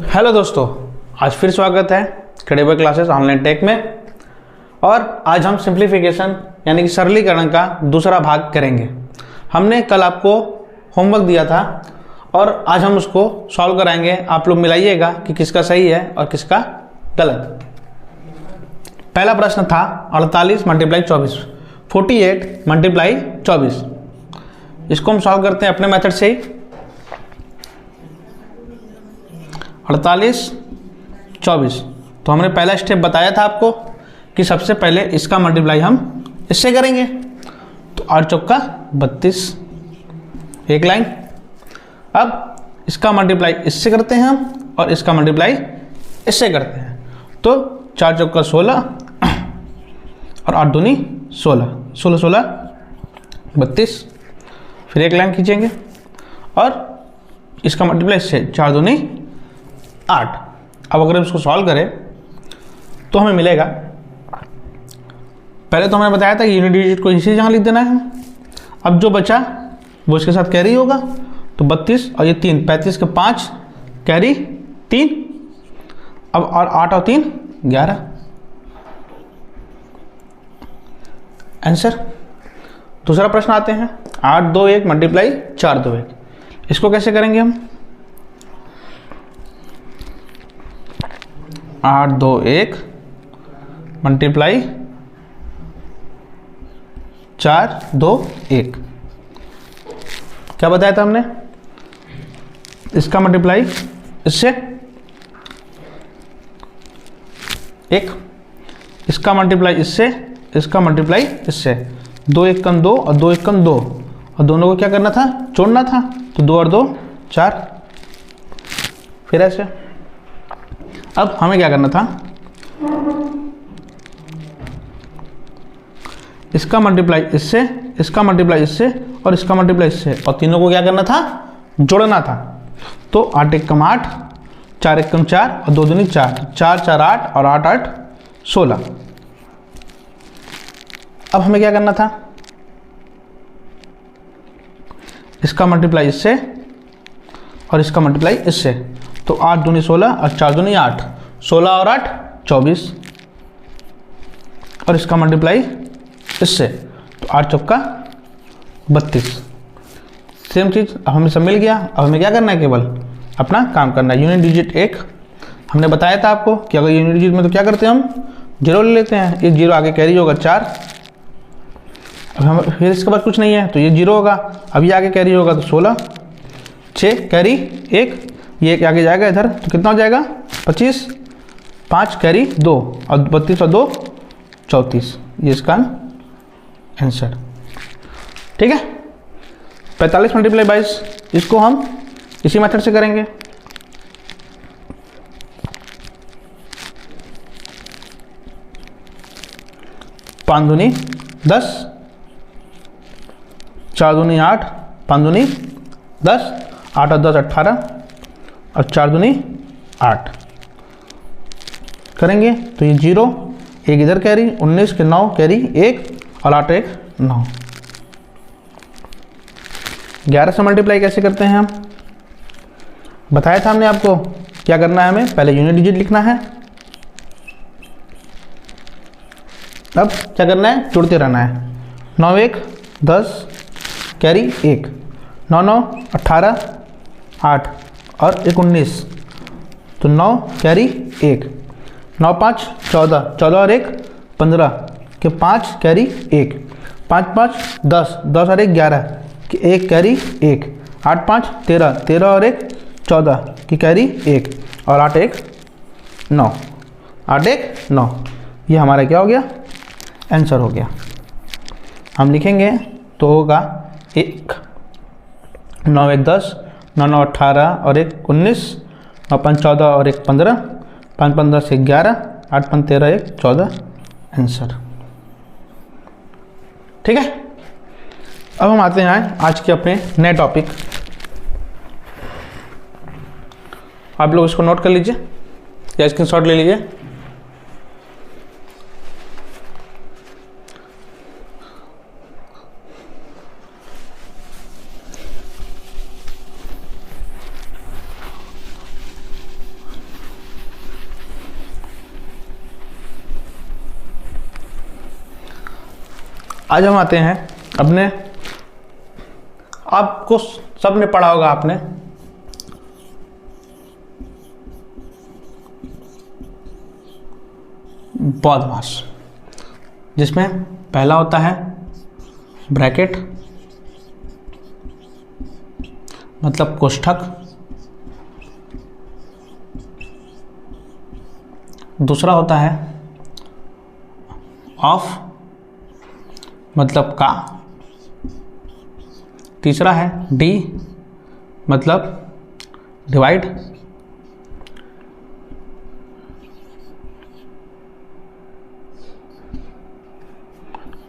Hello दोस्तों, आज फिर स्वागत है कड़ेबर क्लासेस ऑनलाइन टेक में। और आज हम सिंप्लीफिकेशन यानी कि सरलीकरण का दूसरा भाग करेंगे। हमने कल आपको होमवर्क दिया था और आज हम उसको सॉल्व कराएंगे। आप लोग मिलाइएगा कि किसका सही है और किसका गलत। पहला प्रश्न था 48 मल्टीप्लाई 24, 48 मल्टीप्लाई 24। इसको हम सॉल्व करते हैं अपने मेथड से ही। 48 24, तो हमने पहला स्टेप बताया था आपको कि सबसे पहले इसका मल्टीप्लाई हम इससे करेंगे। तो 8 चौका 32, एक लाइन। अब इसका मल्टीप्लाई इससे करते हैं हम और इसका मल्टीप्लाई इससे करते हैं। तो 4 चौका 16 और 8 दूनी 16, 16 16 32। फिर एक लाइन खींचेंगे और इसका मल्टीप्लाई इससे 4 दूनी 8। अब अगर इसको सॉल्व करें तो हमें मिलेगा, पहले तो हमने बताया था कि यूनिट डिजिट को इसी जगह लिख देना है। अब जो बचा वो इसके साथ कैरी होगा, तो 32 और ये 3, 35 के 5 कैरी 3। अब और 8 और 3 11। आंसर। दूसरा प्रश्न आते हैं 8 2 1 मल्टीप्लाई 4 2 1। इसको कैसे करेंगे हम? 8 2 1 मल्टीप्लाई 4 2 1। क्या बताया था हमने? इसका मल्टीप्लाई इससे 1, इसका मल्टीप्लाई इससे, इसका मल्टीप्लाई इससे। 2 1 कम 2 और 2 1 कम 2, और दोनों को क्या करना था? जोड़ना था। तो 2 और 2 4। फिर ऐसे। अब हमें क्या करना था? इसका मल्टीप्लाई इससे, इसका मल्टीप्लाई इससे और इसका मल्टीप्लाई इससे, और तीनों को क्या करना था? जोड़ना था। तो 8 1 कम 8, 4 1 कम 4 और 2 दूनी 4, 4 4 8 और 8 8 16। अब हमें क्या करना था? इसका मल्टीप्लाई इससे और इसका मल्टीप्लाई इससे। तो 8 दूनी 16 और 4 दूनी 8, 16 और 8 24। और इसका मल्टीप्लाई इससे, तो 8 चौका 32। सेम चीज़ अब हमें सब मिल गया। अब हमें क्या करना है? केवल अपना काम करना है। यूनिट डिजिट 1 हमने बताया था आपको कि अगर यूनिट डिजिट में तो क्या करते हैं हम? 0 ले लेते हैं। ये 0 आगे कैरी होगा 4। अब हम फिर इसके बाद कुछ नहीं है तो ये 0 होगा। अब ये आगे कैरी होगा तो 16, 6 कैरी 1, ये एक आगे जाएगा इधर तो कितना हो जाएगा? 25, 5 कैरी 2 और 32 और 2 34। ये इसका आंसर। ठीक है। 45 मल्टीप्लाई 22, इसको हम इसी मेथड से करेंगे। पाँच दूनी 10, 4 दूनी 8, 5 दूनी 10, 8 और 10 18 और 4 दूनी 8 करेंगे। तो ये 0, एक इधर कैरी, 19 के 9 कैरी 1 और 8 1 9। 11 से मल्टीप्लाई कैसे करते हैं हम? बताया था हमने आपको क्या करना है। हमें पहले यूनिट डिजिट लिखना है। अब क्या करना है? जुड़ते रहना है। 9 1 10 कैरी 1, 9 9 18 8 और 1 19, तो 9 कैरी 1, 9 5 14, 14 और 1 15 के 5 कैरी 1, 5 5 10, 10 और 1 11 कि 1 कैरी 1, 8 5 13, 13 और 1 14 की कैरी 1 और 8 1 9, 8 1 9। ये हमारा क्या हो गया? आंसर हो गया। हम लिखेंगे तो होगा 1 9 1 10, 9 9 18 और 1 19, 9 5 14 और 1 15, 5 5 10 11, 8 5 13 1 14 आंसर। ठीक है। अब हम आते हैं आज के अपने नए टॉपिक। आप लोग इसको नोट कर लीजिए या स्क्रीनशॉट ले लीजिए। आज हम आते हैं अपने, आपको सब ने पढ़ा होगा आपने बॉडमास, जिसमें पहला होता है ब्रैकेट मतलब कोष्ठक, दूसरा होता है ऑफ मतलब का, तीसरा है डी मतलब डिवाइड,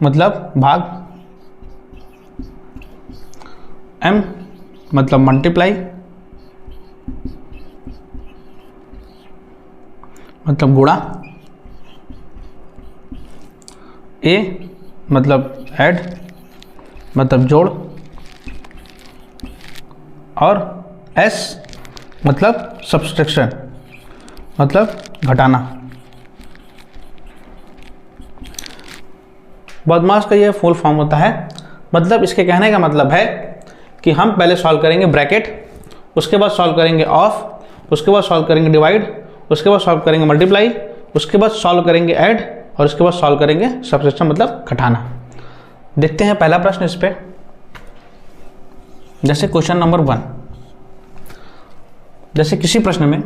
मतलब भाग, एम मतलब मल्टीप्लाई मतलब गुणा, ए मतलब ऐड मतलब जोड़, और एस मतलब सब्सट्रैक्शन मतलब घटाना। बॉडमास का ये फुल फॉर्म होता है, मतलब इसके कहने का मतलब है कि हम पहले सॉल्व करेंगे ब्रैकेट, उसके बाद सॉल्व करेंगे ऑफ, उसके बाद सॉल्व करेंगे डिवाइड, उसके बाद सॉल्व करेंगे मल्टीप्लाई, उसके बाद सॉल्व करेंगे ऐड, और उसके बाद सॉल्व करेंगे सब्सट्रैक्शन मतलब घटाना। देखते हैं पहला प्रश्न इस पे। जैसे क्वेश्चन नंबर 1, जैसे किसी प्रश्न में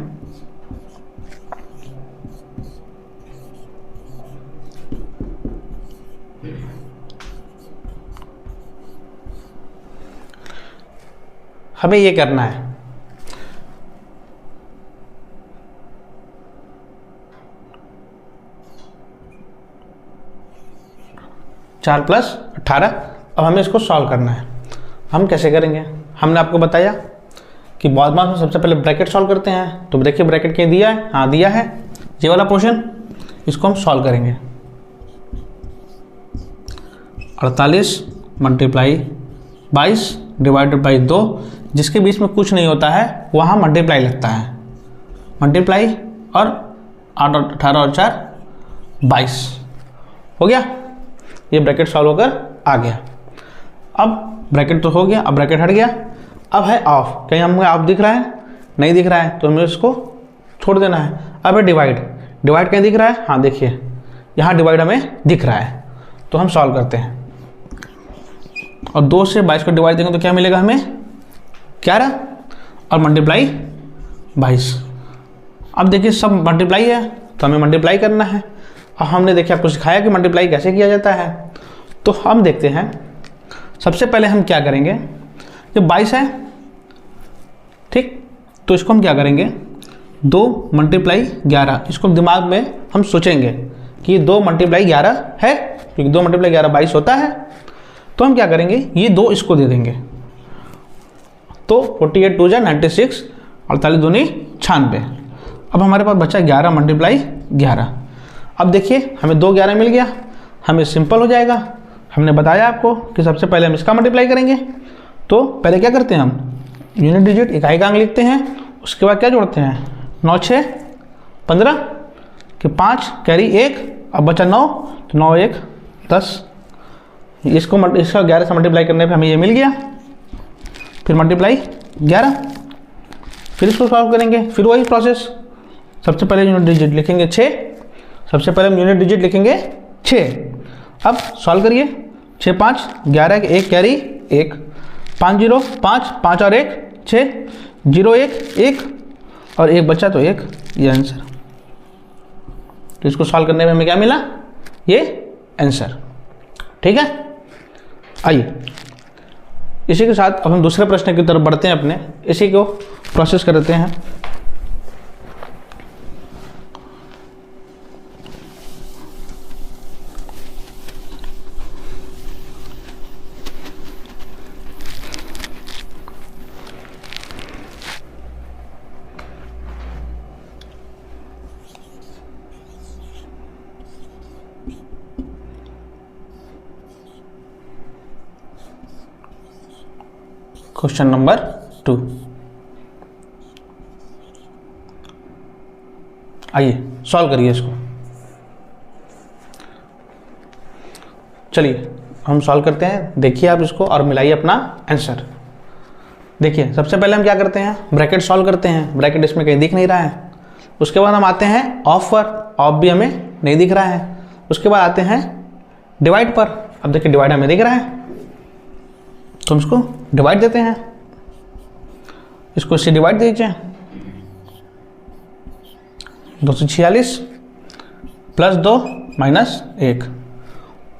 हमें ये करना है, चार प्लस 18। अब हमें इसको सॉल्व करना है। हम कैसे करेंगे? हमने आपको बताया कि बॉडमास में सबसे पहले ब्रैकेट सॉल्व करते हैं। तो देखिए ब्रैकेट क्या दिया है, हाँ दिया है, ये वाला पोर्शन, इसको हम सॉल्व करेंगे। 48 मल्टीप्लाई 22 डिवाइडेड बाई 2, जिसके बीच में कुछ नहीं होता है वहाँ मल्टीप्लाई लगता है, मल्टीप्लाई, और 8 और 18 और 4 22 हो गया। ये ब्रैकेट सॉल्व होकर आ गया। अब ब्रैकेट तो हो गया, अब ब्रैकेट हट गया। अब है ऑफ, कहीं हमें ऑफ दिख रहा है? नहीं दिख रहा है, तो हमें इसको छोड़ देना है। अब है डिवाइड, डिवाइड कहीं दिख रहा है? हाँ देखिए यहाँ डिवाइड हमें दिख रहा है, तो हम सॉल्व करते हैं। और 2 से 22 को डिवाइड देंगे तो क्या मिलेगा हमें? 11, और मल्टीप्लाई 22। अब देखिए सब मल्टीप्लाई है, तो हमें मल्टीप्लाई करना है। अब हमने देखिए आपको सिखाया कि मल्टीप्लाई कैसे किया जाता है। तो हम देखते हैं, सबसे पहले हम क्या करेंगे, ये 22 है ठीक, तो इसको हम क्या करेंगे, 2 मल्टीप्लाई 11, इसको दिमाग में हम सोचेंगे कि 2 मल्टीप्लाई 11 है, क्योंकि 2 मल्टीप्लाई 11 22 होता है। तो हम क्या करेंगे, ये 2 इसको दे देंगे, तो 48 2 96, 48 दूनी 96। अब हमारे पास बचा 11 मल्टीप्लाई 11। अब देखिए हमें 2 11 मिल गया, हमें सिंपल हो जाएगा। हमने बताया आपको कि सबसे पहले हम इसका मल्टीप्लाई करेंगे। तो पहले क्या करते हैं, हम यूनिट डिजिट इकाई का अंक लिखते हैं, उसके बाद क्या जोड़ते हैं, 9 6 15 कि 5 कैरी 1, अब बचा 9, तो 9 1 10। इसका 11 से मल्टीप्लाई करने पे हमें ये मिल गया। फिर मल्टीप्लाई 11, फिर इसको सॉल्व करेंगे, फिर वही प्रोसेस। सबसे पहले यूनिट डिजिट लिखेंगे 6, सबसे पहले हम यूनिट डिजिट लिखेंगे 6। अब सॉल्व करिए, 6 5 11 के 1 कैरी 1, 5 0 5 5 और 1 6, 0 1 1 और 1 बचा तो 1, ये आंसर। तो इसको सॉल्व करने में हमें क्या मिला, ये आंसर। ठीक है, आइए इसी के साथ अब हम दूसरे प्रश्न की तरफ बढ़ते हैं, अपने इसी को प्रोसेस करते हैं। क्वेश्चन नंबर 2, आइए सॉल्व करिए इसको। चलिए हम सॉल्व करते हैं। देखिए आप इसको और मिलाइए अपना आंसर। देखिए सबसे पहले हम क्या करते हैं, ब्रैकेट सॉल्व करते हैं। ब्रैकेट इसमें कहीं दिख नहीं रहा है। उसके बाद हम आते हैं ऑफ पर, ऑफ भी हमें नहीं दिख रहा है। उसके बाद आते हैं डिवाइड पर। अब देखिए डिवाइड हमें दिख रहा है, तो हम इसको डिवाइड देते हैं। इसको इससे डिवाइड दीजिए, 246 प्लस 2 माइनस 1।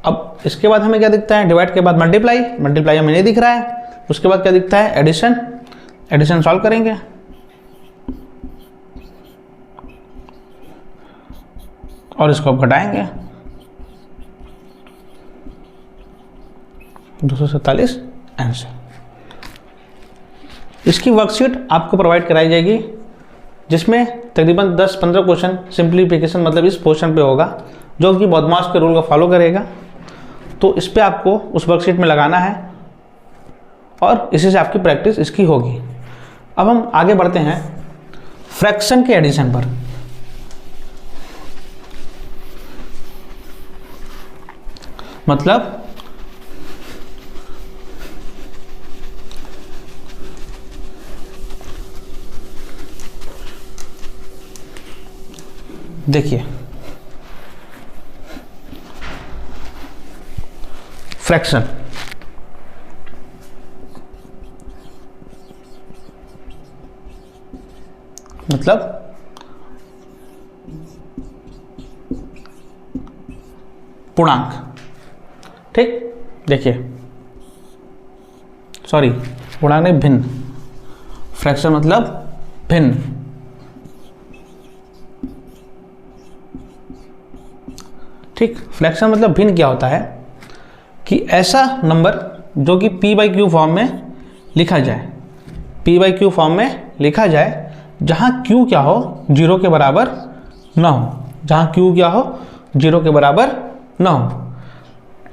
अब इसके बाद हमें क्या दिखता है, डिवाइड के बाद मल्टीप्लाई, मल्टीप्लाई हमें नहीं दिख रहा है। उसके बाद क्या दिखता है, एडिशन, एडिशन सॉल्व करेंगे। और इसको अब घटाएंगे, 247 आंसर। इसकी वर्कशीट आपको प्रोवाइड कराई जाएगी, जिसमें तकरीबन 10-15 क्वेश्चन सिंप्लीफिकेशन मतलब इस पोर्शन पे होगा, जो कि बदमाश के रूल को फॉलो करेगा। तो इस पे आपको उस वर्कशीट में लगाना है और इसी से आपकी प्रैक्टिस इसकी होगी। अब हम आगे बढ़ते हैं फ्रैक्शन के एडिशन पर। मतलब देखिए फ्रैक्शन मतलब पूर्णांक, ठीक। देखिए सॉरी, पूर्णांक नहीं, भिन्न। फ्रैक्शन मतलब भिन्न। ठीक, फ्रैक्शन मतलब भिन्न क्या होता है कि ऐसा नंबर जो कि p/q फॉर्म में लिखा जाए, p/q फॉर्म में लिखा जाए, जहां q क्या हो, 0 के बराबर ना हो। जहां q क्या हो, 0 के बराबर ना हो।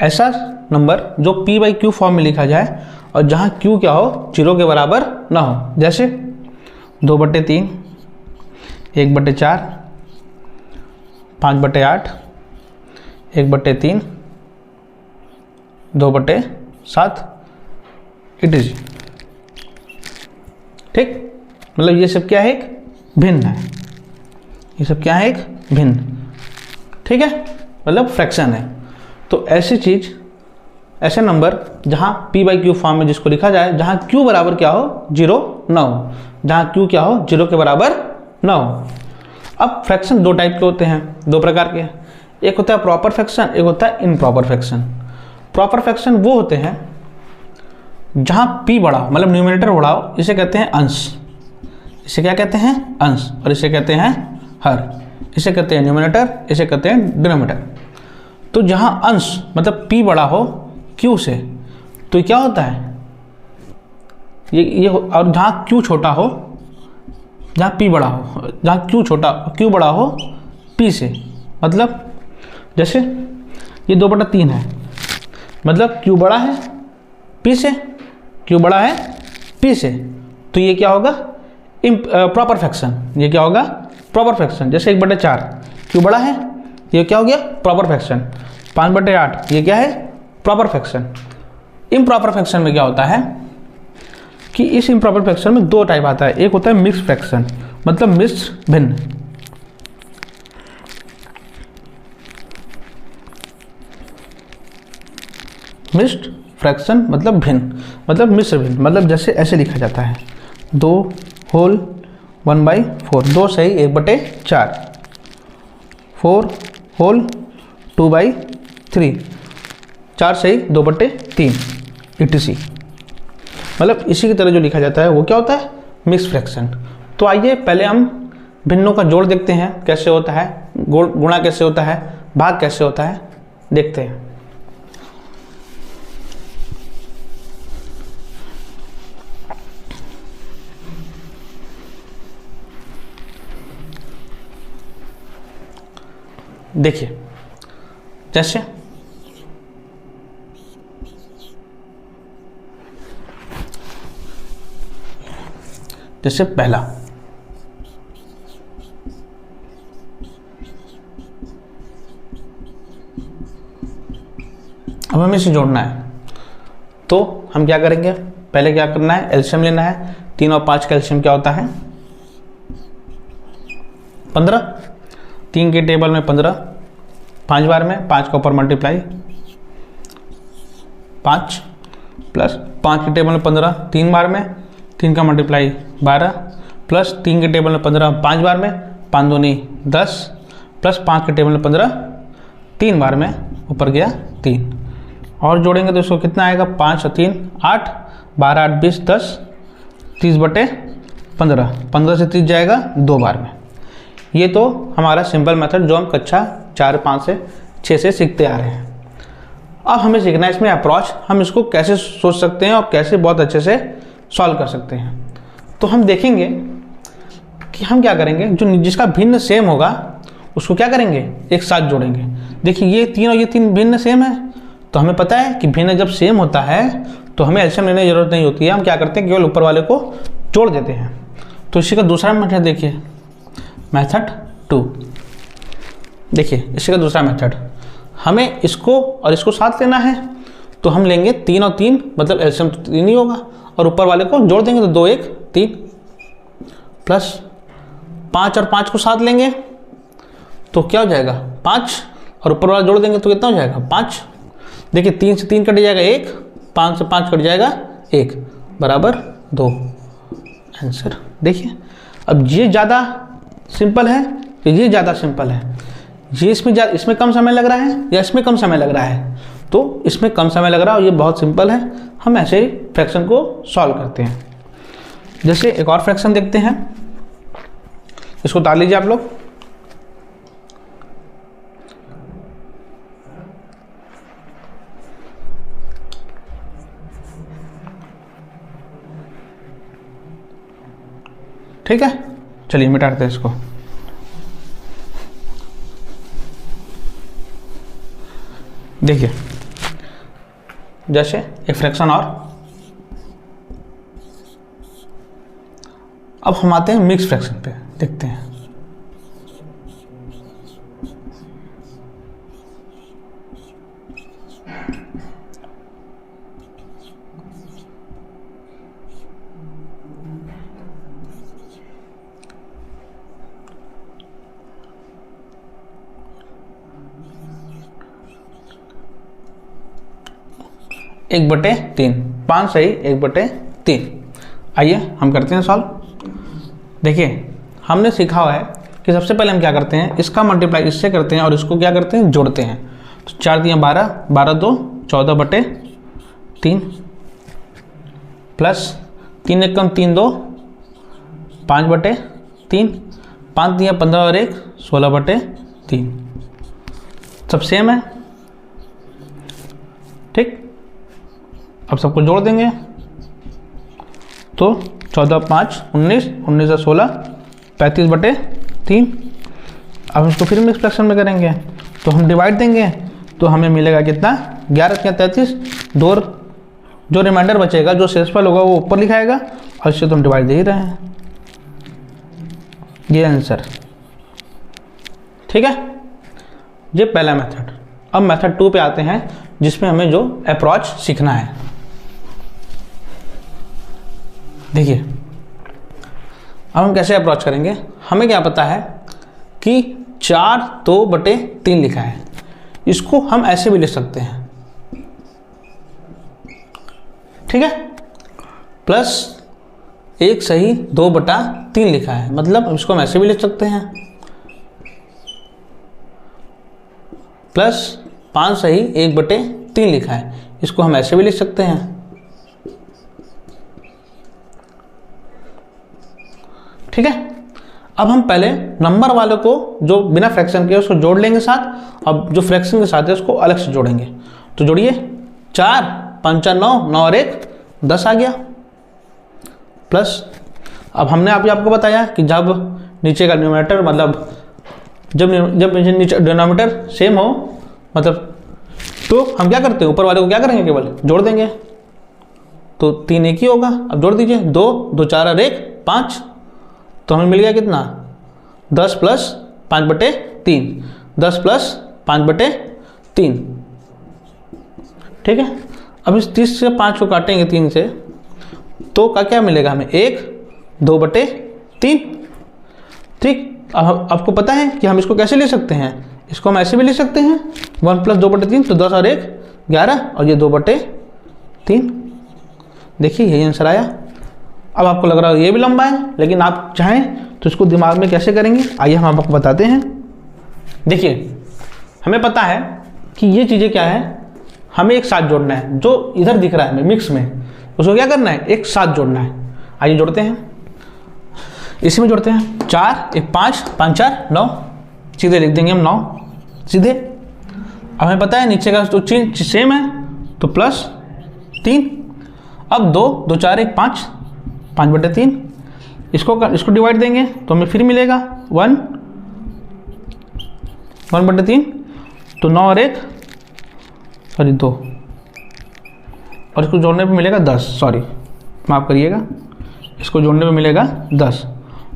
ऐसा नंबर जो p/q फॉर्म में लिखा जाए और जहां q क्या हो, 0 के बराबर ना हो। जैसे 2/3, 1/4, 5/8, 1/3, 2/7 etc। ठीक, मतलब ये सब क्या है, एक भिन्न है। ये सब क्या है, एक भिन्न। ठीक है, मतलब फ्रैक्शन है। तो ऐसी चीज, ऐसे नंबर जहां p/q फॉर्म में जिसको लिखा जाए, जहां q बराबर क्या हो, 0 ना हो। जहां q क्या हो, 0 के बराबर ना हो। अब फ्रैक्शन दो टाइप के होते हैं, दो प्रकार के। एक होता है प्रॉपर फ्रैक्शन, एक होता है इनप्रॉपर फ्रैक्शन। प्रॉपर फ्रैक्शन वो होते हैं जहां p बड़ा हो, मतलब न्यूमरेटर बड़ा हो, इसे कहते हैं अंश। इसे क्या कहते हैं, अंश। और इसे कहते हैं हर। इसे कहते हैं न्यूमरेटर, इसे कहते हैं डिनोमिनेटर। तो जहां अंश मतलब p बड़ा हो q से, तो ये क्या होता है, ये और जहां q छोटा हो, जहां p बड़ा हो, जहां q बड़ा हो p से, मतलब जैसे ये 2/3 है, मतलब q बड़ा है p से, q बड़ा है p से, तो ये क्या होगा, प्रॉपर फ्रैक्शन। ये क्या होगा, प्रॉपर फ्रैक्शन। जैसे 1/4, q बड़ा है, ये क्या हो गया, प्रॉपर फ्रैक्शन। 5/8, ये क्या है, प्रॉपर फ्रैक्शन। इम्प्रॉपर फ्रैक्शन में क्या होता है कि इस इम्प्रॉपर फ्रैक्शन में दो टाइप आता है। एक होता है मिक्स्ड फ्रैक्शन, मतलब मिश्र भिन्न। मिक्स्ड फ्रैक्शन मतलब भिन्न, मतलब मिश्र भिन्न। मतलब जैसे ऐसे लिखा जाता है, 2 होल 1/4, 2 सही 1/4, 4 होल 2/3, 4 सही 2/3 etc। मतलब इसी की तरह जो लिखा जाता है वो क्या होता है, मिक्स फ्रैक्शन। तो आइए पहले हम भिन्नों का जोड़ देखते हैं कैसे होता है, गुणा कैसे होता है, भाग कैसे होता है, देखते हैं। देखिए जैसे पहला, अब हमें इसे जोड़ना है, तो हम क्या करेंगे, पहले क्या करना है, एलसीएम लेना है। 3 और 5 का एलसीएम क्या होता है, 15। 3 के टेबल में 15 5 बार में, 5 का ऊपर मल्टीप्लाई 5 प्लस 5 के टेबल में 15 3 बार में, 3 का मल्टीप्लाई 12 प्लस 3 के टेबल में 15 5 बार में, 5 दूनी 10 प्लस 5 के टेबल में 15 3 बार में, ऊपर गया 3 और जोड़ेंगे तो इसको कितना आएगा, 5 और 3 8, 12 8 20 10, 30 बटे 15, 15 से 30 जाएगा 2 बार में। ये तो हमारा सिंपल मेथड जो हम कक्षा 4 5 से 6 से सीखते आ रहे हैं। अब हमें सीखना है इसमें अप्रोच, हम इसको कैसे सोच सकते हैं और कैसे बहुत अच्छे से सॉल्व कर सकते हैं। तो हम देखेंगे कि हम क्या करेंगे, जो जिसका भिन्न सेम होगा उसको क्या करेंगे, एक साथ जोड़ेंगे। देखिए ये 3 और ये 3 भिन्न सेम है, तो हमें पता है कि भिन्न जब सेम होता है तो हमें एलसीएम लेने की जरूरत नहीं होती है, हम क्या करते हैं केवल ऊपर वाले को जोड़ देते हैं। तो इसी का दूसरा मेथड देखिए, मेथड 2। देखिए इसी का दूसरा मेथड, हमें इसको और इसको साथ लेना है, तो हम लेंगे 3 और 3 मतलब एलसीएम तो 3 ही होगा, और ऊपर वाले को जोड़ देंगे तो 2 1 3 प्लस 5 और 5 को साथ लेंगे तो क्या हो जाएगा 5, और ऊपर वाला जोड़ देंगे तो कितना हो जाएगा 5। देखिए 3 से 3 कट जाएगा 1, 5 से 5 कट जाएगा 1 बराबर 2 आंसर। देखिए अब ये ज़्यादा सिंपल है कि ये ज़्यादा सिंपल है, ये इसमें कम समय लग रहा है या इसमें कम समय लग रहा है, तो इसमें कम समय लग रहा है और ये बहुत सिंपल है। हम ऐसे ही फ्रैक्शन को सॉल्व करते हैं। जैसे एक और फ्रैक्शन देखते हैं, इसको उतार लीजिए आप लोग। ठीक है, चलिए मिटाते हैं इसको। देखिए जैसे एक फ्रैक्शन और, अब हम आते हैं मिक्स फ्रैक्शन पे, देखते हैं। एक बटे 3, 5 सही 1/3। आइए हम करते हैं सॉल्व। देखिए हमने सीखा हुआ है कि सबसे पहले हम क्या करते हैं, इसका मल्टीप्लाई इससे करते हैं और इसको क्या करते हैं जोड़ते हैं। तो 4 दिया 12, 12 2 14/3 प्लस 3 1 कम 3 2 5/3, 5 दिया 15 और 1 16/3, सब सेम है। ठीक, अब सबको जोड़ देंगे तो 14 5 19, 19 से 16 35/3। अब इसको फिर मिक्स फ्रैक्शन में करेंगे तो हम डिवाइड देंगे तो हमें मिलेगा कितना 11 या 33, दो जो रिमाइंडर बचेगा जो शेषफल होगा वो ऊपर लिखाएगा और इससे तो हम डिवाइड दे ही रहे हैं, ये आंसर। ठीक है, ये पहला मेथड। अब मेथड 2 पे आते हैं जिसमें हमें जो अप्रोच सीखना है। देखिए अब हम कैसे अप्रोच करेंगे, हमें क्या पता है कि 4 2/3 लिखा है, इसको हम ऐसे भी लिख सकते हैं। ठीक है, प्लस 1 सही 2/3 लिखा है, मतलब इसको हम ऐसे भी लिख सकते हैं। प्लस 5 सही 1/3 लिखा है, इसको हम ऐसे भी लिख सकते हैं। ठीक है, अब हम पहले नंबर वाले को जो बिना फ्रैक्शन के उसको जोड़ लेंगे साथ, अब जो फ्रैक्शन के साथ है उसको अलग से जोड़ेंगे। तो जोड़िए 4 5 4 9, 9 और 1 10 आ गया। प्लस अब हमने अभी आपको बताया कि जब नीचे का न्यूमरेटर मतलब जब नीचे डिनोमिनेटर सेम हो मतलब, तो हम क्या करते हैं ऊपर वाले को क्या करेंगे केवल जोड़ देंगे, तो 3 एक ही होगा। अब जोड़ दीजिए 2 2 4 और 1 5, तो हमें मिल गया कितना 10 प्लस 5/3, 10 प्लस 5/3। ठीक है। अब इस 30 से 5 को काटेंगे 3 से, तो का क्या मिलेगा हमें, 1/2/3। ठीक, अब आपको पता है कि हम इसको कैसे ले सकते हैं, इसको हम ऐसे भी ले सकते हैं 1 + 2/3, तो 10 और 1 11, और ये 2/3। देखिए यही आंसर आया। अब आपको लग रहा है ये भी लंबा है, लेकिन आप चाहें तो इसको दिमाग में कैसे करेंगे, आइए हम आपको बताते हैं। देखिए हमें पता है कि ये चीज़ें क्या है, हमें एक साथ जोड़ना है। जो इधर दिख रहा है हमें मिक्स में, उसको क्या करना है, एक साथ जोड़ना है। आइए जोड़ते हैं, इसी में जोड़ते हैं। 4 1 5 5 4 9, सीधे लिख देंगे हम 9 सीधे। अब हमें पता है नीचे का तो चीज सेम है, तो +3। अब 2 2 4 1 5 5/3, इसको डिवाइड देंगे तो हमें फिर मिलेगा 1/3, तो 9 और 1 सॉरी 2, और इसको जोड़ने पे मिलेगा 10, सॉरी माफ़ करिएगा, इसको जोड़ने पे मिलेगा 10,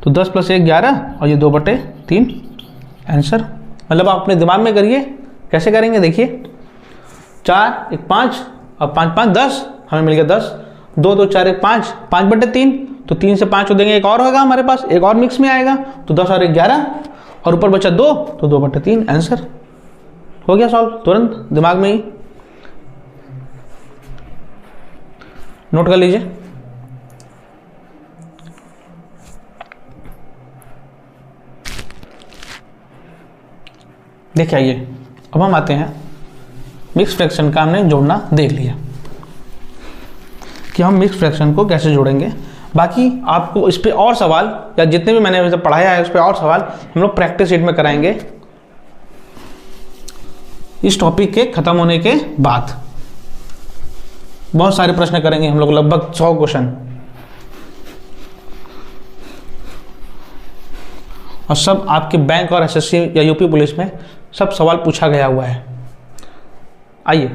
तो 10 + 1 11, और ये 2/3 आंसर। मतलब आप अपने दिमाग में करिए कैसे करेंगे। देखिए 4 1 5 और 5 5 10, हमें मिल गया 10। 2 2 4 1 5 5/3, तो 3 से 5 को देंगे, एक और होगा हमारे पास, एक और मिक्स में आएगा, तो 10 और 1 11, और ऊपर बचा 2, तो 2/3 आंसर हो गया सॉल्व, तुरंत दिमाग में ही नोट कर लीजिए। देखिए आइए अब हम आते हैं मिक्स फ्रैक्शन का, हमने जोड़ना देख लिया कि हम मिक्स फ्रैक्शन को कैसे जोड़ेंगे। बाकी आपको इस पे और सवाल, या जितने भी मैंने पढ़ाया है उस पे और सवाल हम लोग प्रैक्टिस शीट में कराएंगे इस टॉपिक के ख़त्म होने के बाद। बहुत सारे प्रश्न करेंगे हम लोग, लगभग 100 क्वेश्चन, और सब आपके बैंक और एसएससी या यूपी पुलिस में सब सवाल पूछा गया हुआ है। आइए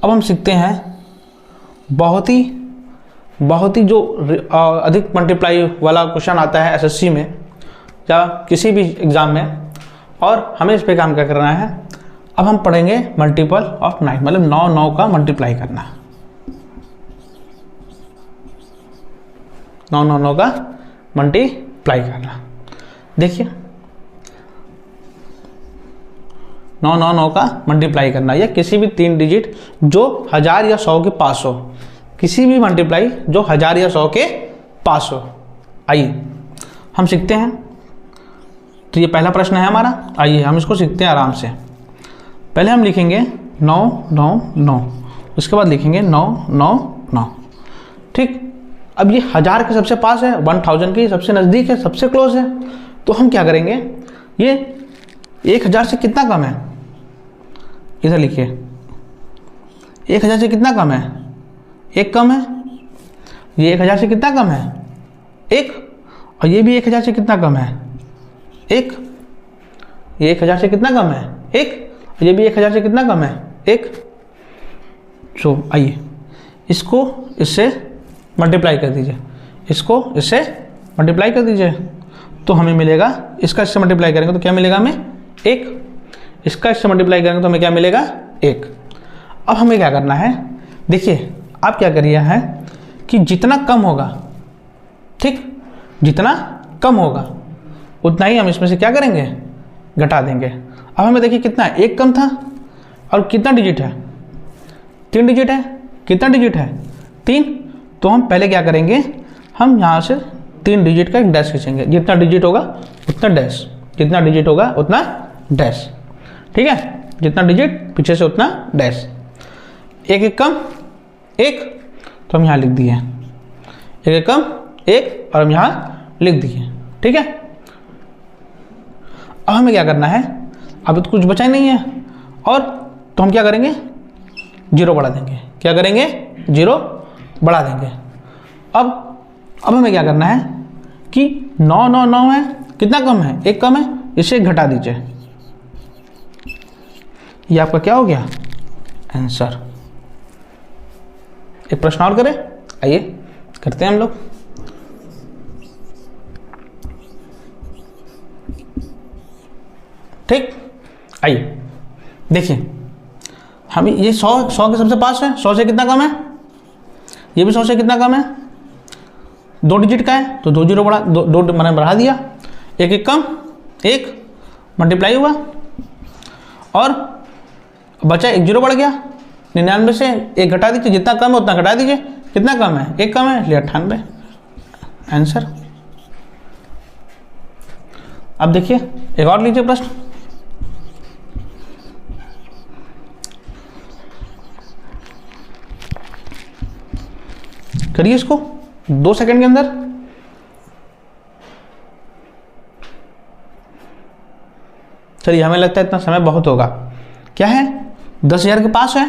अब हम सीखते हैं बहुत ही जो अधिक मल्टीप्लाई वाला क्वेश्चन आता है एसएससी में या किसी भी एग्ज़ाम में, और हमें इस पे काम क्या करना है। अब हम पढ़ेंगे मल्टीपल ऑफ 9, मतलब 9 9 का मल्टीप्लाई करना, 9 9 9 का मल्टीप्लाई करना। देखिए 9 9 9 का मल्टीप्लाई करना, या किसी भी 3 डिजिट जो 1000 या 100 के पास हो, किसी भी मल्टीप्लाई जो 1000 या 100 के पास हो। आइए हम सीखते हैं। तो ये पहला प्रश्न है हमारा, आइए हम इसको सीखते हैं आराम से। पहले हम लिखेंगे 9 9 9, उसके बाद लिखेंगे 9 9 9। ठीक, अब ये 1000 के सबसे पास है, 1000 के सबसे नज़दीक है, सबसे क्लोज है, तो हम क्या करेंगे, ये 1000 से कितना कम है, इधर लिखिए 1000 से कितना कम है, 1 कम है। ये 1000 से कितना कम है, 1, और ये भी 1000 से कितना कम है, 1। ये 1000 से कितना कम है, 1, ये भी 1000 से कितना कम है, 1। तो आइए इसको इससे मल्टीप्लाई कर दीजिए, इसको इससे मल्टीप्लाई कर दीजिए, तो हमें मिलेगा, इसका इससे मल्टीप्लाई करेंगे तो क्या मिलेगा हमें, 1। इसका इससे मल्टीप्लाई करेंगे तो हमें क्या मिलेगा, 1। अब हमें क्या करना है, देखिए आप क्या करिए है कि जितना कम होगा, ठीक, जितना कम होगा उतना ही हम इसमें से क्या करेंगे, घटा देंगे। अब हमें देखिए कितना है, 1 कम था, और कितना डिजिट है, 3 डिजिट है। कितना डिजिट है, 3। तो हम पहले क्या करेंगे, हम यहाँ से 3 डिजिट का एक डैश खींचेंगे, जितना डिजिट होगा उतना डैश, जितना डिजिट होगा उतना डैश, ठीक है, जितना डिजिट पीछे से उतना डैश। 1 1 कम 1, तो हम यहाँ लिख दिए 1 1 कम 1, और हम यहाँ लिख दिए, ठीक है। अब हमें क्या करना है, अभी तो कुछ बचा ही नहीं है, और तो हम क्या करेंगे, 0 बढ़ा देंगे। क्या करेंगे, 0 बढ़ा देंगे। अब हमें क्या करना है कि 9 9 9 है, कितना कम है, 1 कम है, इसे घटा दीजिए, ये आपका क्या हो गया, आंसर। एक प्रश्न और करें, आइए करते हैं हम लोग। ठीक, आइए देखिए हम ये 100 के सबसे पास है, 100 से कितना कम है, ये भी 100 से कितना कम है, 2 डिजिट का है तो 2 जीरो बढ़ा, दो मैंने बढ़ा दिया, एक एक कम, एक मल्टीप्लाई हुआ और बचा 1 जीरो बढ़ गया। 99 से 1 घटा दीजिए, जितना कम है उतना घटा दीजिए, कितना कम है, 1 कम है, इसलिए 98 आंसर। अब देखिए एक और लीजिए प्रश्न, करिए इसको 2 सेकंड के अंदर। चलिए हमें लगता है इतना समय बहुत होगा। क्या है, 10,000 के पास है,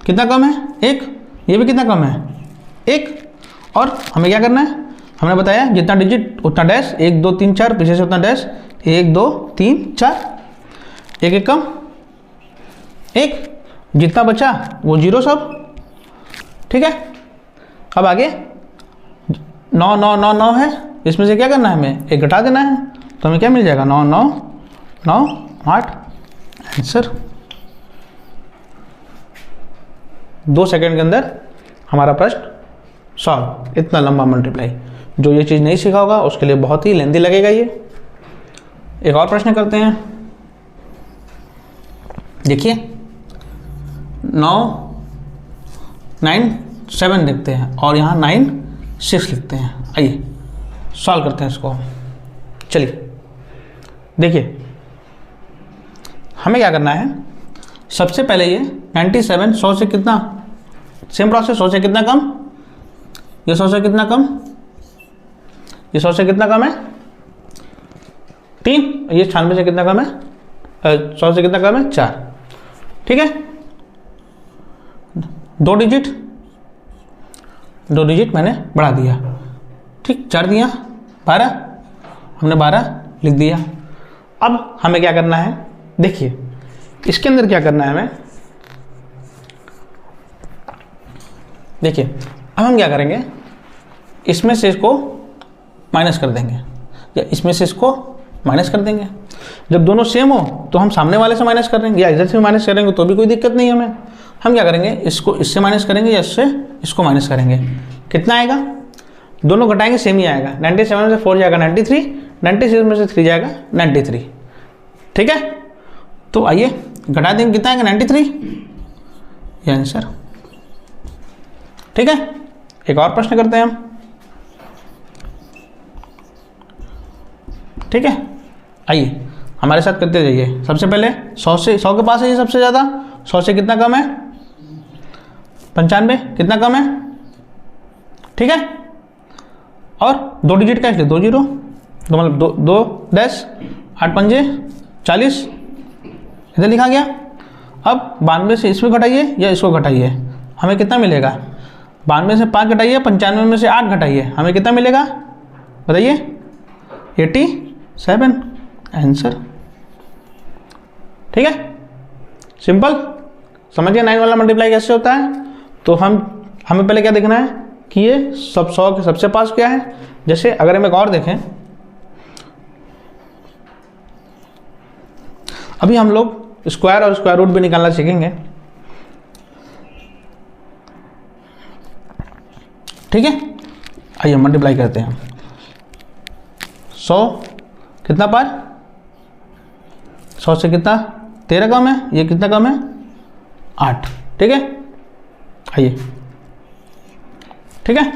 कितना कम है, 1, ये भी कितना कम है, 1। और हमें क्या करना है, हमने बताया जितना डिजिट उतना डैश, 1 2 3 4, पीछे से उतना डैश, 1 2 3 4, एक एक कम, 1, जितना बचा वो जीरो सब, ठीक है। अब आगे 9 9 9 9 है, इसमें से क्या करना है, हमें 1 घटा देना है, तो हमें क्या मिल जाएगा, 9 9 9 8 आंसर। 2 सेकंड के अंदर हमारा प्रश्न सॉल्व। इतना लंबा मल्टीप्लाई, जो ये चीज़ नहीं सीखा होगा उसके लिए बहुत ही लेंदी लगेगा ये। एक और प्रश्न करते हैं, देखिए 9 9 7 लिखते हैं और यहाँ 9 6 लिखते हैं। आइए सॉल्व करते हैं इसको। चलिए देखिए हमें क्या करना है, सबसे पहले ये 97 100 से कितना, सेम प्रोसेस, 100 से कितना कम, ये 100 से कितना कम, ये 100 से कितना कम है 3, ये 96 से कितना कम है, 100 से कितना कम है 4, ठीक है। 2 डिजिट मैंने बढ़ा दिया, ठीक, 4 दिया 12, हमने 12 लिख दिया। अब हमें क्या करना है, देखिए इसके अंदर क्या करना है हमें, देखिए अब हम क्या करेंगे, इसमें से इसको माइनस कर देंगे या इसमें से इसको माइनस कर देंगे। जब दोनों सेम हो तो हम सामने वाले से माइनस कर देंगे या इधर से माइनस करेंगे तो भी कोई दिक्कत नहीं हमें। हम क्या करेंगे, इसको इससे माइनस करेंगे या इससे इसको माइनस करेंगे, कितना आएगा, दोनों घटाएंगे सेम ही आएगा। 97 से 4 जाएगा 93, 96 में से 3 जाएगा 93, ठीक है। तो आइए घटा देंगे, कितना आएगा 93, ये आंसर, ठीक है। एक और प्रश्न करते हैं हम, ठीक है। आइए हमारे साथ करते जाइए। सबसे पहले 100 के पास है ये सबसे ज़्यादा, 100 से कितना कम है 95, कितना कम है, ठीक है। और 2 डिजिट का, इसलिए 2 जीरो, दो मतलब 2 डैश, 8 पंजे 40, इधर लिखा गया। अब 92 से इसमें घटाइए या इसको घटाइए, हमें कितना मिलेगा, 92 से 5 घटाइए, 95 में से 8 घटाइए, हमें कितना मिलेगा बताइए, 87 आंसर, ठीक है। सिंपल, समझिए 9 वाला मल्टीप्लाई कैसे होता है। तो हमें पहले क्या देखना है कि ये सब 100 के सबसे पास क्या है। जैसे अगर हम एक और देखें, अभी हम लोग स्क्वायर और स्क्वायर रूट भी निकालना सीखेंगे, ठीक है। आइए मल्टीप्लाई करते हैं। 100 कितना पार, 100 से कितना 13 कम है, ये कितना कम है 8, ठीक है। आइए, ठीक है,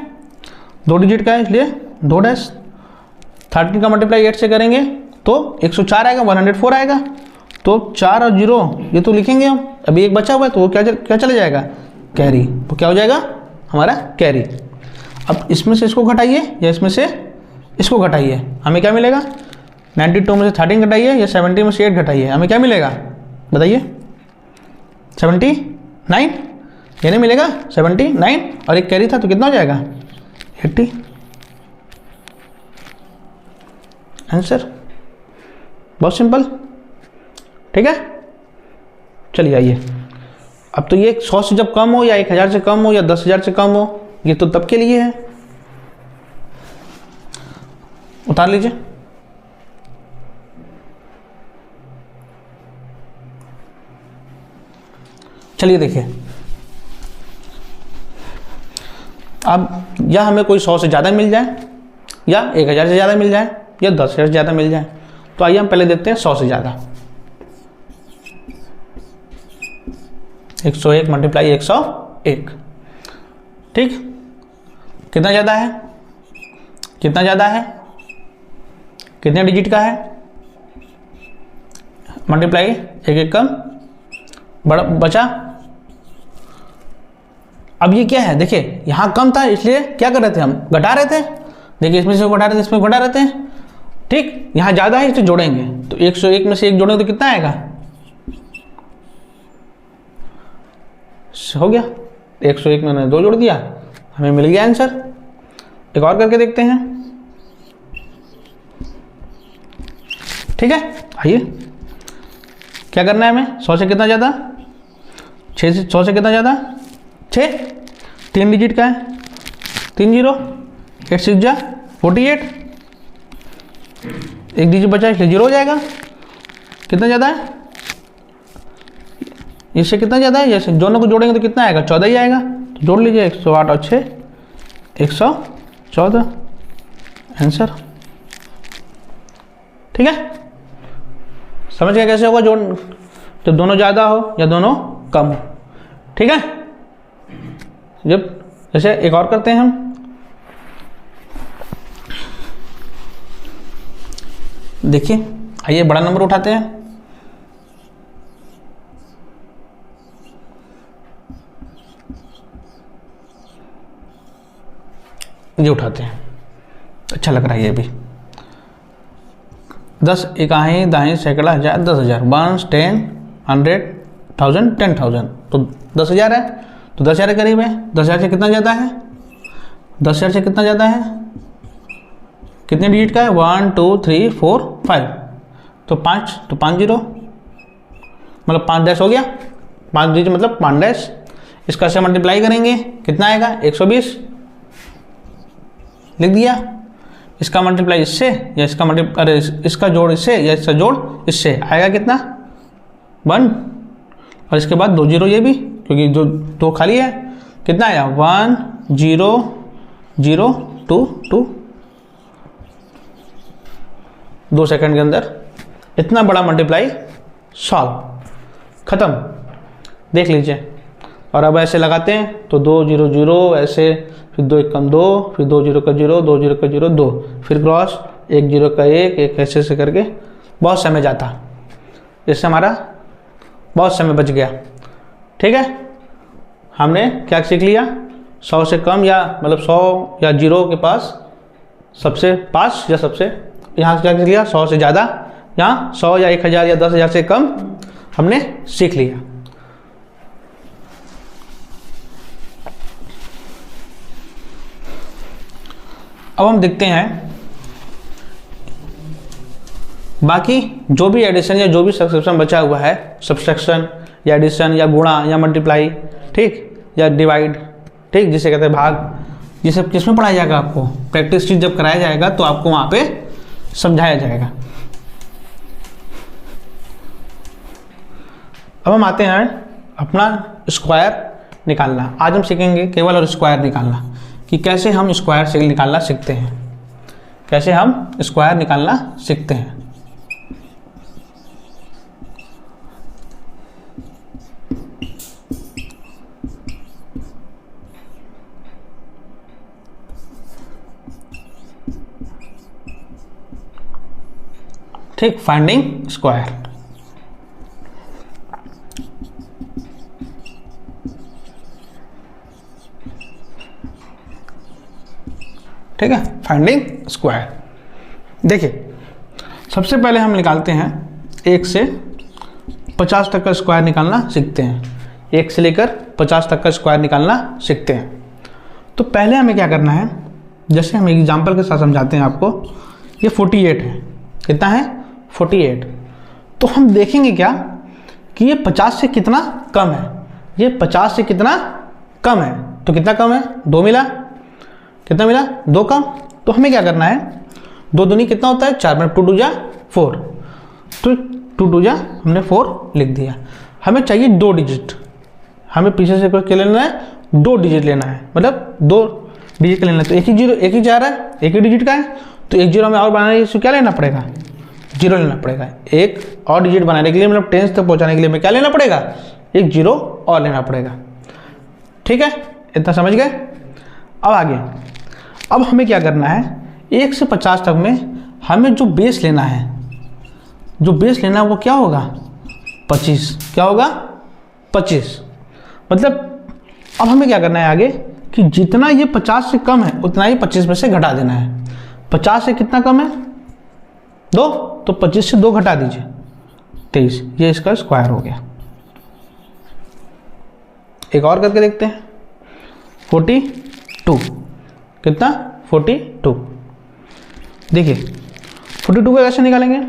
2 डिजिट का है इसलिए 2 डैश, 13 का मल्टीप्लाई 8 से करेंगे तो 104 आएगा, 104 आएगा। तो 4 और 0 ये तो लिखेंगे हम, अभी एक बचा हुआ है तो वो क्या चले जाएगा, कैरी, तो क्या हो जाएगा हमारा कैरी। अब इसमें से इसको घटाइए या इसमें से इसको घटाइए, हमें क्या मिलेगा, 92 में से 13 घटाइए या 70 में से 8 घटाइए, हमें क्या मिलेगा बताइए, 79, ये नहीं मिलेगा 79, और एक कैरी था तो कितना हो जाएगा 80 आंसर। बहुत सिंपल, ठीक है। चलिए आइए, अब तो ये 100 से जब कम हो या 1000 से कम हो या 10,000 से कम हो, ये तो तब के लिए है। उतार लीजिए, चलिए देखिए, अब या हमें कोई 100 से ज़्यादा मिल जाए, या 1000 से ज़्यादा मिल जाए, या 10,000 से ज़्यादा मिल जाए। तो आइए हम पहले देखते हैं 100 से ज़्यादा। 101 मल्टीप्लाई 101, ठीक। कितना ज़्यादा है, कितना ज़्यादा है, कितने डिजिट का है, मल्टीप्लाई एक एक कम बड़ा बचा। अब ये क्या है, देखिए यहाँ कम था इसलिए क्या कर रहे थे, हम घटा रहे थे। देखिए इसमें से घटा रहे थे, इसमें घटा रहे थे, ठीक। यहाँ ज़्यादा है इसलिए जोड़ेंगे, तो 101 में से 1 जोड़ेंगे तो कितना आएगा, हो गया। 101 में मैंने 2 जोड़ दिया, हमें मिल गया आंसर। एक और करके देखते हैं, ठीक है। आइए क्या करना है हमें, 100 से कितना ज़्यादा, 6 से 100 से कितना ज़्यादा, 6, 3 डिजिट का है, 3 0, 8 6 जा 48, एक डिजिट बचा इसलिए 0 हो जाएगा। कितना ज़्यादा है, इससे कितना ज़्यादा है, जैसे दोनों को जोड़ेंगे तो कितना आएगा, 14 ही आएगा। तो जोड़ लीजिए 108 और 6, 114 आंसर, ठीक है। समझ गया कैसे होगा जोड़, जब दोनों ज़्यादा हो या दोनों कम हो, ठीक है। जब जैसे एक और करते हैं हम, देखिए आइए बड़ा नंबर उठाते हैं, ये उठाते हैं, अच्छा लग रहा है ये भी। 10 इकाई दाएं सैकड़ा हज़ार 10,000, 1 10 100 1000 10,000, तो 10,000 है, तो 10,000 के करीब है। 10,000 से कितना ज़्यादा है, 10,000 से कितना ज़्यादा है, कितने डिजिट का है, 1 2 3 4 5, तो 5, तो 5 0 मतलब 5 डैश हो गया, 5 डिजिट मतलब 5 डैश। इसका से मल्टीप्लाई करेंगे कितना आएगा, 120 लिख दिया। इसका मल्टीप्लाई इससे या इसका अरे इसका जोड़ इससे या इसका जोड़ इससे आएगा कितना, 1, और इसके बाद 2 0 ये भी, क्योंकि जो 2 खाली है, कितना आया 1 0 0 2 2, 2 सेकंड के अंदर इतना बड़ा मल्टीप्लाई सॉल्व, खत्म। देख लीजिए, और अब ऐसे लगाते हैं तो 2 0 0 ऐसे, फिर 2 1 2, फिर 2 0 का 0 2 0 का 0 2, फिर क्रॉस 1 0 का 1 1 ऐसे करके बहुत समय जाता, इससे हमारा बहुत समय बच गया, ठीक है। हमने क्या सीख लिया, 100 से कम या मतलब 100 या 0 के पास सबसे पास या सबसे, यहाँ से क्या सीख लिया, 100 से ज़्यादा, यहाँ 100 या 1000 या 10,000 से कम हमने सीख लिया। अब हम देखते हैं बाकी जो भी एडिशन या जो भी सब्सट्रैक्शन बचा हुआ है, सब्सट्रैक्शन या एडिशन या गुणा या मल्टीप्लाई, ठीक, या डिवाइड, ठीक, जिसे कहते हैं भाग। ये सब किसमें पढ़ाया जाएगा, आपको प्रैक्टिस चीज जब कराया जाएगा तो आपको वहाँ पे समझाया जाएगा। अब हम आते हैं अपना स्क्वायर निकालना। आज हम सीखेंगे केवल और स्क्वायर निकालना, कि कैसे हम स्क्वायर से निकालना सीखते हैं, कैसे हम स्क्वायर निकालना सीखते हैं। ठीक, फाइंडिंग स्क्वायर। ठीक है, फाइंडिंग स्क्वायर। देखिए सबसे पहले हम निकालते हैं 1 से 50 तक का स्क्वायर निकालना सीखते हैं। 1 से लेकर 50 तक का स्क्वायर निकालना सीखते हैं। तो पहले हमें क्या करना है, जैसे हम एग्जांपल के साथ समझाते हैं आपको। ये 48 है, कितना है 48। तो हम देखेंगे क्या कि ये 50 से कितना कम है, ये 50 से कितना कम है। तो कितना कम है, 2 मिला, कितना मिला 2 कम। तो हमें क्या करना है, 2 दूनी कितना होता है 4, मतलब 2 2 जा 4, तो 2 2 जा हमने 4 लिख दिया। हमें चाहिए 2 डिजिट, हमें पीछे से क्या लेना है, 2 डिजिट लेना है, मतलब 2 डिजिट का लेना है। तो एक ही जीरो, एक ही जा रहा है, एक ही डिजिट का है, तो एक जीरो हमें और बनाने के लिए क्या लेना पड़ेगा, 0 लेना पड़ेगा। एक और डिजिट बनाने के लिए, मतलब 10 तक पहुंचाने के लिए हमें क्या लेना पड़ेगा, एक 0 और लेना पड़ेगा। ठीक है, इतना समझ गए। अब आगे, अब हमें क्या करना है, 1 से 50 तक में हमें जो बेस लेना है, जो बेस लेना है वो क्या होगा, 25। क्या होगा, 25। मतलब अब हमें क्या करना है आगे कि जितना ये 50 से कम है उतना ही 25 में से घटा देना है। 50 से कितना कम है, 2, तो 25 से 2 घटा दीजिए, 23। ये इसका स्क्वायर हो गया। एक और करके देखते हैं, 42। कितना, 42। देखिए 42 को कैसे निकालेंगे,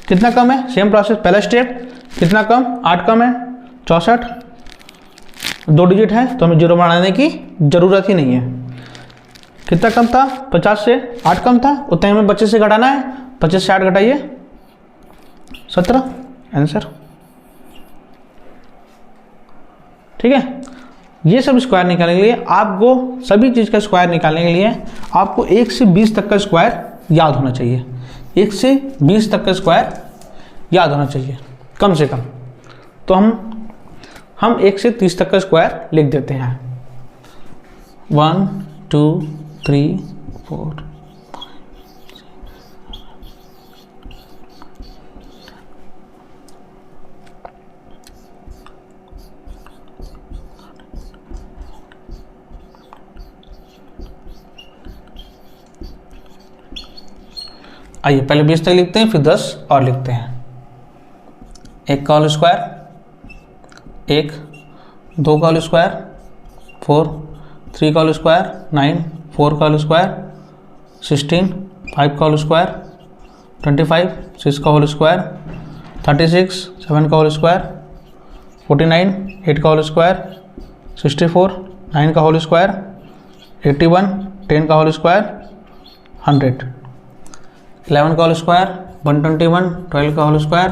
कितना कम है, सेम प्रोसेस, पहला स्टेप, कितना कम, 8 कम है, 64, 2 डिजिट है तो हमें 0 बढ़ाने की जरूरत ही नहीं है। कितना कम था, 50 से 8 कम था, उतना ही हमें 25 से घटाना है। 25 से 8 घटाइए, 17, आंसर। ठीक है, ये सब स्क्वायर निकालने के लिए आपको, सभी चीज़ का स्क्वायर निकालने के लिए आपको 1 से 20 तक का स्क्वायर याद होना चाहिए। 1 से 20 तक का स्क्वायर याद होना चाहिए कम से कम। तो हम 1 से 30 तक का स्क्वायर लिख देते हैं। 1 2 3 4 आइए पहले 20 तक लिखते हैं, फिर 10 और लिखते हैं। 1 का होल स्क्वायर, 1, 2 का होल स्क्वायर, 4, 3 का होल स्क्वायर, 9, 4 का होल स्क्वायर, 16, 5 का होल स्क्वायर, 25, 6 का होल स्क्वायर, 36, 7 का होल स्क्वायर, 49, 8 का होल स्क्वायर, 64, 9 का होल स्क्वायर, 81, 10 का होल स्क्वायर, 100, 11 का होल स्क्वायर, 121, 12 का होल स्क्वायर,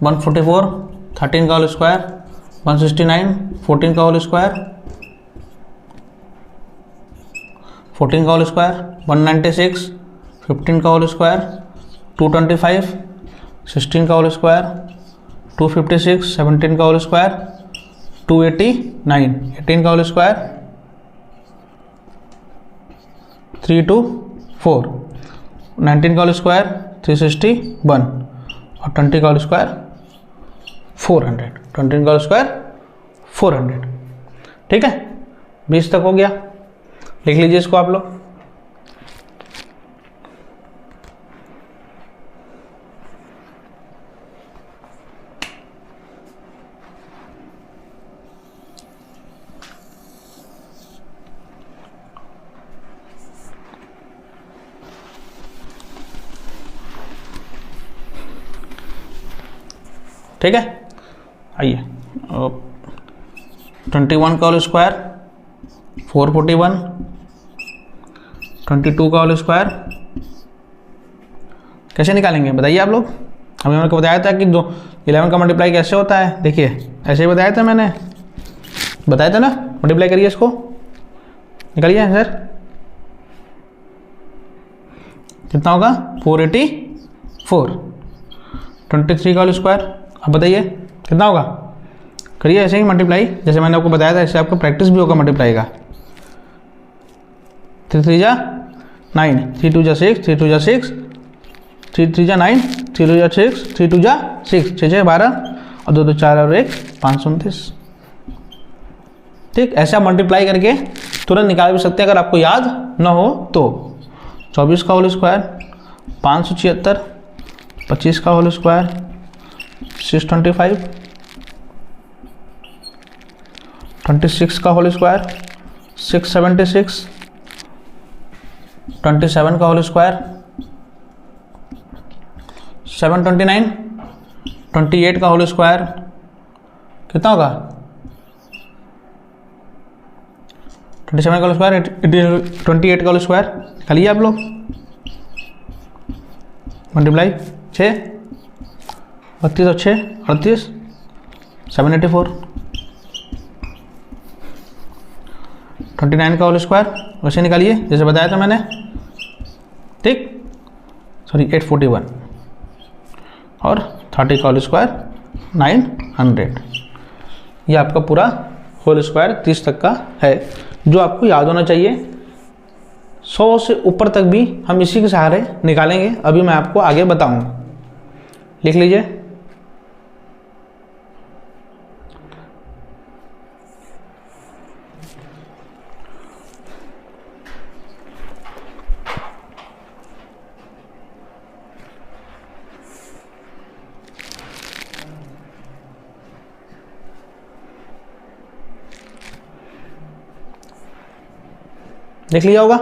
144, 13 का होल स्क्वायर, 169, 14 का होल स्क्वायर, 14 का होल स्क्वायर, 196, 15 का होल स्क्वायर, 225, 16 का होल स्क्वायर, 256, 17 का होल स्क्वायर, 289, 18 का होल स्क्वायर, 324, 19 का होल स्क्वायर, 361 और 20 का होल स्क्वायर 400। 20 का होल स्क्वायर 400। ठीक है, 20 तक हो गया, लिख लीजिए इसको आप लोग। ठीक है, आइए 21 का होल स्क्वायर 441, 22 का होल स्क्वायर कैसे निकालेंगे बताइए आप लोग। अभी मैंने बताया था कि 11 का मल्टीप्लाई कैसे होता है, देखिए ऐसे ही बताया था, मैंने बताया था ना। मल्टीप्लाई करिए इसको, निकालिए सर, कितना होगा 484। 23 का होल स्क्वायर, अब बताइए कितना होगा, करिए ऐसे ही मल्टीप्लाई, जैसे मैंने आपको बताया था, ऐसे आपको प्रैक्टिस भी होगा मल्टीप्लाई का। 3 3 जा 9, 3 2 जा 6, 3 2 जा 6, 3 3 जा 9, 3 2 जा 6, 3 2 जा 6, 6 6 12 और 2 2 4 और 1 529। ठीक, ऐसा मल्टीप्लाई करके तुरंत निकाल भी सकते हैं अगर आपको याद ना हो तो। 24 का होल स्क्वायर 576, 25 का होल स्क्वायर 625, 26 का होल स्क्वायर 676, 27 का होल स्क्वायर 729, 28 का होल स्क्वायर कितना होगा 27 का होल स्क्वायर 28 का होल स्क्वायर निकालिए आप लोग, मल्टीप्लाई 6 32 और 6 38, 784। 29 का होल स्क्वायर वैसे निकालिए जैसे बताया था मैंने, ठीक, सॉरी 841, और 30 का होल स्क्वायर 900। ये आपका पूरा होल स्क्वायर 30 तक का है, जो आपको याद होना चाहिए। 100 से ऊपर तक भी हम इसी के सहारे निकालेंगे, अभी मैं आपको आगे बताऊंगा। लिख लीजिए। देख लिया होगा।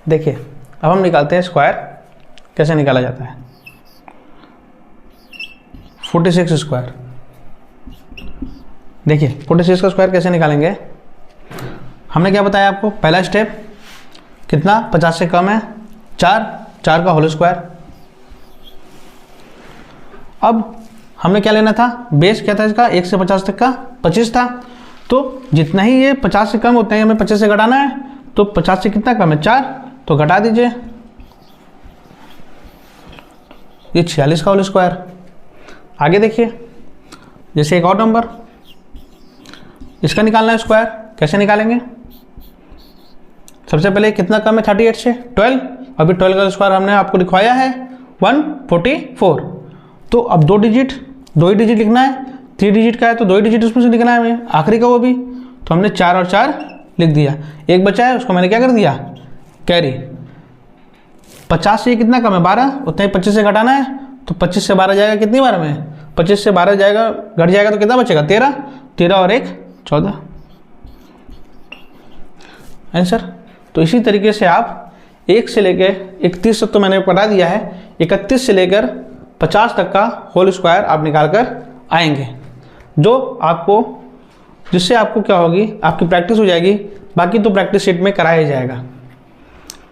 देखिए अब हम निकालते हैं स्क्वायर, कैसे निकाला जाता है। 46 स्क्वायर, देखिए 46 का स्क्वायर कैसे निकालेंगे। हमने क्या बताया आपको, पहला स्टेप कितना, 50 से कम है, 4 का होल स्क्वायर। अब हमने क्या लेना था, बेस क्या था इसका, 1 से 50 तक का 25 था, तो जितना ही ये 50 से कम होते हैं हमें 25 से घटाना है, तो 50 से कितना कम है, 4, तो घटा दीजिए, ये 46 का होल स्क्वायर। आगे देखिए, जैसे एक और नंबर, इसका निकालना है स्क्वायर, कैसे निकालेंगे। सबसे पहले कितना कम है 38 से, 12, अभी 12 का स्क्वायर हमने आपको लिखवाया है 144, तो अब दो ही डिजिट लिखना है, 3 डिजिट का है तो 2 ही डिजिट उसमें से लिखना है हमें, आखिरी का वो भी, तो हमने 4 और 4 लिख दिया, एक बचा है उसको मैंने क्या कर दिया, कैरी। 50 से कितना कम है 12, उतना ही 25 से घटाना है, तो 25 से 12 जाएगा कितनी बार में, 25 से 12 जाएगा घट जाएगा तो कितना बचेगा, 13 और 1 14 आंसर। तो इसी तरीके से आप 1 से लेकर 31 तक तो मैंने पढ़ा दिया है, 31 से लेकर 50 तक का होल स्क्वायर आप निकाल कर आएंगे, जो आपको, जिससे आपको क्या होगी, आपकी प्रैक्टिस हो जाएगी, बाकी तो प्रैक्टिस शीट में कराया जाएगा,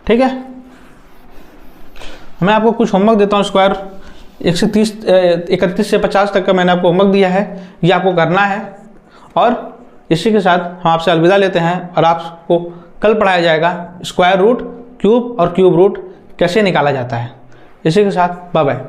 ठीक है। मैं आपको कुछ होमवर्क देता हूँ, स्क्वायर 31 से 50 तक का मैंने आपको होमवर्क दिया है, ये आपको करना है। और इसी के साथ हम आपसे अलविदा लेते हैं, और आपको कल पढ़ाया जाएगा स्क्वायर रूट, क्यूब और क्यूब रूट कैसे निकाला जाता है। इसी के साथ बाय बाय।